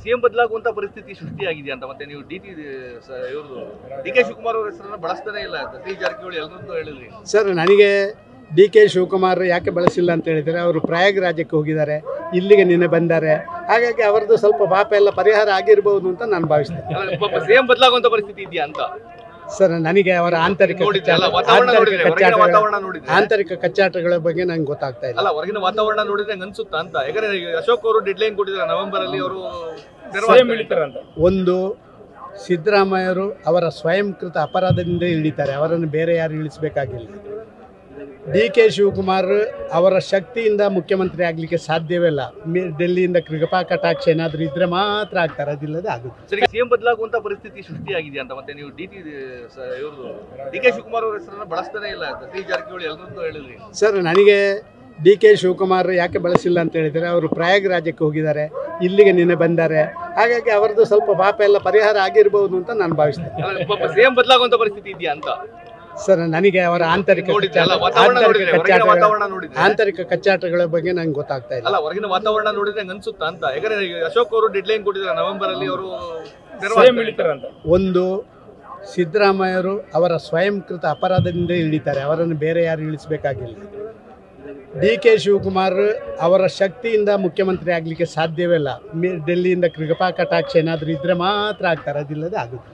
CM ಬದಲಾಗುವಂತ ಪರಿಸ್ಥಿತಿ ಸೃಷ್ಟಿಯಾಗಿದೆ ಅಂತ ಮತ್ತೆ ನೀವು ಇವ್ರದ್ದು ಡಿ.ಕೆ. ಶಿವಕುಮಾರ್ ಅವರ ಹೆಸರನ್ನ ಬಳಸ್ತಾನೆ ಇಲ್ಲ ಸತೀಶ್ ಜಾರಕಿಹೊಳಿ ಎಲ್ಲರನ್ನೂ ಹೇಳಿದ್ರಿ ಸರ್. ನನಗೆ ಡಿ.ಕೆ. ಶಿವಕುಮಾರ್ ಯಾಕೆ ಬಳಸಿಲ್ಲ ಅಂತ ಹೇಳಿದರೆ ಅವರು ಪ್ರಯಾಗರಾಜಕ್ಕೆ ಹೋಗಿದ್ದಾರೆ, ಇಲ್ಲಿಗೆ ನಿನ್ನೆ ಬಂದ್ದಾರೆ. ಹಾಗಾಗಿ ಅವರದ್ದು ಸ್ವಲ್ಪ ಪಾಪ ಎಲ್ಲ ಪರಿಹಾರ ಆಗಿರಬಹುದು ಅಂತ ನಾನು ಭಾವಿಸ್ತೇನೆ. ಸಿಎಂ ಬದಲಾಗುವಂತ ಪರಿಸ್ಥಿತಿ ಇದೆಯಾ ಅಂತ ಸರ್. ನನಗೆ ಅವರ ಆಂತರಿಕ ಕಚ್ಚಾಟಗಳ ಬಗ್ಗೆ ನಂಗೆ ಗೊತ್ತಾಗ್ತಾ ಇಲ್ಲ. ಹೊರಗಿನ ವಾತಾವರಣ ನೋಡಿದ್ರೆ ಅನ್ಸುತ್ತಾ ಅಂತ. ಯಾಕಂದ್ರೆ ಅಶೋಕ್ ಅವರು ಡೆಡ್ಲೈನ್ ಕೊಟ್ಟಿದ್ದಾರೆ, ನವೆಂಬರ್ ಅಲ್ಲಿ ಅವರು ಒಂದು ಸಿದ್ದರಾಮಯ್ಯರು ಅವರ ಸ್ವಯಂಕೃತ ಅಪರಾಧದಿಂದ ಇಳಿತಾರೆ, ಅವರನ್ನು ಬೇರೆ ಯಾರು ಇಳಿಸಬೇಕಾಗಿಲ್ಲ. ಡಿ.ಕೆ. ಶಿವಕುಮಾರ್ ಅವರ ಶಕ್ತಿಯಿಂದ ಮುಖ್ಯಮಂತ್ರಿ ಆಗಲಿಕ್ಕೆ ಸಾಧ್ಯವೇ ಇಲ್ಲ. ಡೆಲ್ಲಿಯಿಂದ ಕೃಪಾ ಕಟಾಕ್ಷ ಏನಾದರೂ ಇದ್ರೆ ಮಾತ್ರ ಆಗ್ತಾರೆ, ಅದಿಲ್ಲದೆ ಆಗುತ್ತೆ. ಸಿಎಂ ಬದಲಾಗುವಂತ ಪರಿಸ್ಥಿತಿ ಸೃಷ್ಟಿಯಾಗಿದೆ ಅಂತ ಮತ್ತೆ ನೀವು ಇವ್ರದ್ದು ಡಿ.ಕೆ. ಶಿವಕುಮಾರ್ ಅವರ ಹೆಸರನ್ನ ಬಳಸ್ತಾನೆ ಇಲ್ಲ ಸತೀಶ್ ಜಾರಕಿಹೊಳಿ ಎಲ್ಲರನ್ನೂ ಹೇಳಿದ್ರಿ ಸರ್. ನನಗೆ ಡಿ.ಕೆ. ಶಿವಕುಮಾರ್ ಯಾಕೆ ಬಳಸಿಲ್ಲ ಅಂತ ಹೇಳಿದರೆ ಅವರು ಪ್ರಯಾಗರಾಜಕ್ಕೆ ಹೋಗಿದ್ದಾರೆ, ಇಲ್ಲಿಗೆ ನಿನ್ನೆ ಬಂದ್ದಾರೆ. ಹಾಗಾಗಿ ಅವರದ್ದು ಸ್ವಲ್ಪ ಪಾಪ ಎಲ್ಲ ಪರಿಹಾರ ಆಗಿರಬಹುದು ಅಂತ ನಾನು ಭಾವಿಸ್ತೇನೆ. ಸಿಎಂ ಬದಲಾಗುವಂತ ಪರಿಸ್ಥಿತಿ ಇದೆಯಾ ಅಂತ ಸರ್. ನನಗೆ ಅವರ ಆಂತರಿಕ ಕಚ್ಚಾಟಗಳ ಬಗ್ಗೆ ನಂಗೆ ಗೊತ್ತಾಗ್ತಾ ಇಲ್ಲ. ಹೊರಗಿನ ವಾತಾವರಣ ನೋಡಿದ್ರೆ ಅನ್ಸುತ್ತಾ ಅಂತ. ಯಾಕಂದ್ರೆ ಅಶೋಕ್ ಅವರು ಡೆಡ್ಲೈನ್ ಕೊಟ್ಟಿದ್ದಾರೆ, ನವೆಂಬರ್ ಅಲ್ಲಿ ಅವರು ಒಂದು ಸಿದ್ದರಾಮಯ್ಯರು ಅವರ ಸ್ವಯಂಕೃತ ಅಪರಾಧದಿಂದ ಇಳಿತಾರೆ, ಅವರನ್ನು ಬೇರೆ ಯಾರು ಇಳಿಸಬೇಕಾಗಿಲ್ಲ. ಡಿ.ಕೆ. ಶಿವಕುಮಾರ್ ಅವರ ಶಕ್ತಿಯಿಂದ ಮುಖ್ಯಮಂತ್ರಿ ಆಗಲಿಕ್ಕೆ ಸಾಧ್ಯವೇ ಇಲ್ಲ. ಡೆಲ್ಲಿಯಿಂದ ಕೃಪಾ ಕಟಾಕ್ಷ ಏನಾದರೂ ಇದ್ರೆ ಮಾತ್ರ ಆಗ್ತಾರೆ, ಅದಿಲ್ಲದೆ ಆಗುತ್ತೆ.